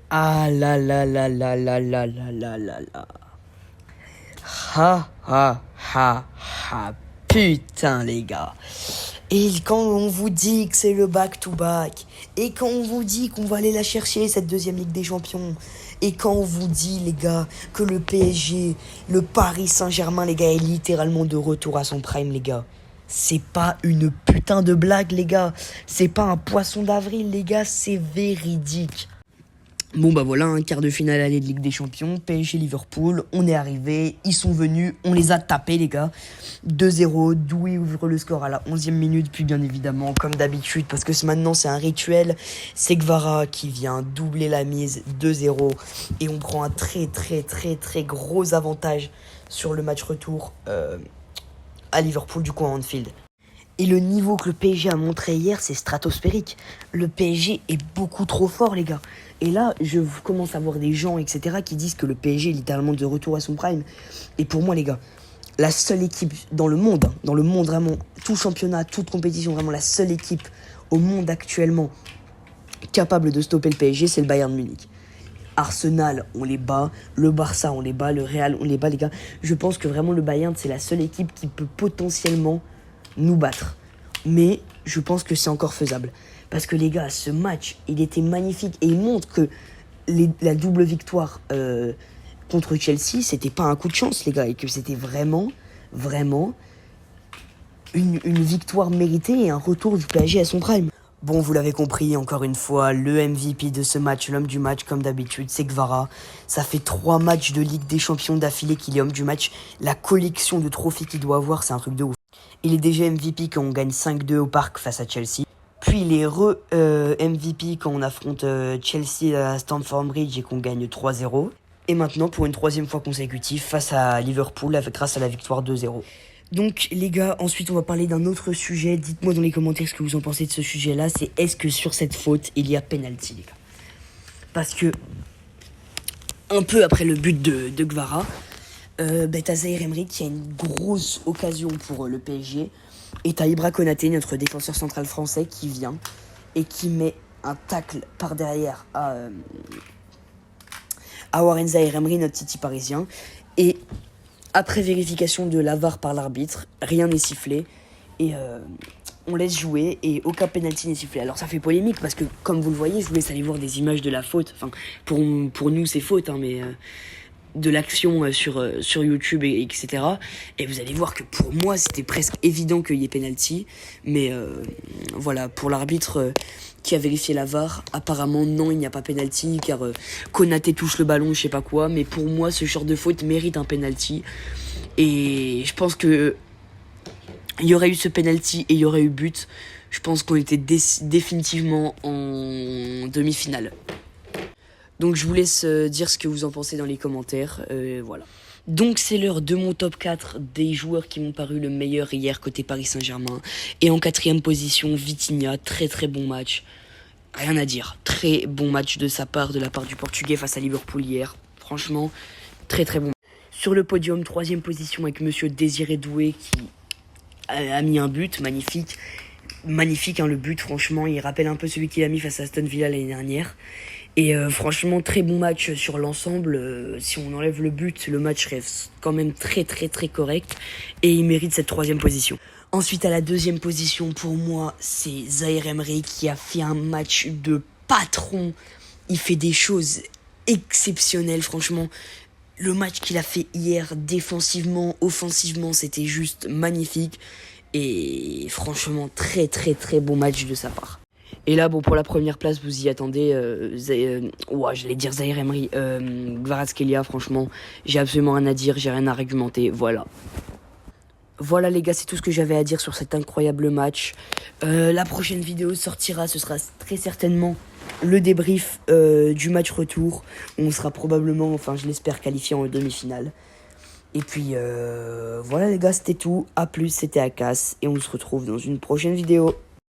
Ah là là là là là là là là là là. Ha ha ha ha. Putain les gars. Et quand on vous dit que c'est le back-to-back, et quand on vous dit qu'on va aller la chercher, cette deuxième Ligue des Champions, et quand on vous dit, les gars, que le PSG, le Paris Saint-Germain, les gars, est littéralement de retour à son prime, les gars. C'est pas une putain de blague, les gars. C'est pas un poisson d'avril, les gars, c'est véridique. Bon bah voilà, un quart de finale aller de Ligue des Champions, PSG Liverpool, on est arrivé, ils sont venus, on les a tapés les gars. 2-0, Doué ouvre le score à la 11e minute, puis bien évidemment, comme d'habitude, parce que maintenant c'est un rituel, c'est Guevara qui vient doubler la mise, 2-0, et on prend un très très très très gros avantage sur le match retour à Liverpool du coup à Anfield. Et le niveau que le PSG a montré hier, c'est stratosphérique. Le PSG est beaucoup trop fort, les gars. Et là, je commence à voir des gens, etc., qui disent que le PSG est littéralement de retour à son prime. Et pour moi, les gars, la seule équipe dans le monde vraiment, tout championnat, toute compétition, vraiment la seule équipe au monde actuellement capable de stopper le PSG, c'est le Bayern Munich. Arsenal, on les bat. Le Barça, on les bat. Le Real, on les bat, les gars. Je pense que vraiment le Bayern, c'est la seule équipe qui peut potentiellement nous battre. Mais je pense que c'est encore faisable. Parce que les gars, ce match, il était magnifique. Et il montre que la double victoire contre Chelsea, c'était pas un coup de chance, les gars. Et que c'était vraiment, vraiment une victoire méritée et un retour du PSG à son prime. Bon, vous l'avez compris, encore une fois, le MVP de ce match, l'homme du match, comme d'habitude, c'est Guevara. Ça fait 3 matchs de Ligue des Champions d'affilée qu'il est homme du match. La collection de trophées qu'il doit avoir, c'est un truc de ouf. Il est déjà MVP quand on gagne 5-2 au parc face à Chelsea. Puis il est MVP quand on affronte Chelsea à Stamford Bridge et qu'on gagne 3-0. Et maintenant, pour une 3e fois consécutive, face à Liverpool, grâce à la victoire 2-0. Donc les gars, ensuite on va parler d'un autre sujet. Dites-moi dans les commentaires ce que vous en pensez de ce sujet-là. C'est est-ce que sur cette faute, il y a penalty, les gars? Parce que, un peu après le but de Guevara, t'as Zaïre Emery qui a une grosse occasion pour le PSG. Et t'as Ibra Konaté, notre défenseur central français, qui vient et qui met un tacle par derrière à Warren Zaïre Emery, notre Titi parisien. Et après vérification de la VAR par l'arbitre, rien n'est sifflé. Et on laisse jouer et aucun penalty n'est sifflé. Alors ça fait polémique parce que, comme vous le voyez, je vous laisse aller voir des images de la faute. Enfin, pour nous c'est faute, hein, mais de l'action sur YouTube, etc. Et vous allez voir que pour moi, c'était presque évident qu'il y ait penalty. Mais voilà, pour l'arbitre qui a vérifié la VAR, apparemment non, il n'y a pas penalty, car Konaté touche le ballon, je sais pas quoi. Mais pour moi, ce genre de faute mérite un penalty. Et je pense que il y aurait eu ce penalty et il y aurait eu but. Je pense qu'on était définitivement en demi-finale. Donc je vous laisse dire ce que vous en pensez dans les commentaires. Voilà. Donc c'est l'heure de mon top 4 des joueurs qui m'ont paru le meilleur hier côté Paris Saint-Germain. Et en 4e position, Vitinha, très très bon match. Rien à dire, très bon match de la part du Portugais face à Liverpool hier. Franchement, très très bon. Sur le podium, 3e position avec Monsieur Désiré Doué qui a mis un but, magnifique. Magnifique, hein, le but, franchement, il rappelle un peu celui qu'il a mis face à Aston Villa l'année dernière. Et franchement, très bon match sur l'ensemble. Si on enlève le but, le match reste quand même très très très correct. Et il mérite cette 3e position. Ensuite, à la 2e position, pour moi, c'est Zaïre Emery qui a fait un match de patron. Il fait des choses exceptionnelles, franchement. Le match qu'il a fait hier, défensivement, offensivement, c'était juste magnifique. Et franchement, très très très bon match de sa part. Et là, bon, pour la première place, vous y attendez. J'allais dire Zaïre Emery. Kvaratskhelia, franchement, j'ai absolument rien à dire, j'ai rien à argumenter. Voilà. Voilà les gars, c'est tout ce que j'avais à dire sur cet incroyable match. La prochaine vidéo sortira, ce sera très certainement le débrief du match retour. On sera probablement, enfin je l'espère, qualifié en demi-finale. Et puis voilà les gars, c'était tout. A plus, c'était Akas. Et on se retrouve dans une prochaine vidéo.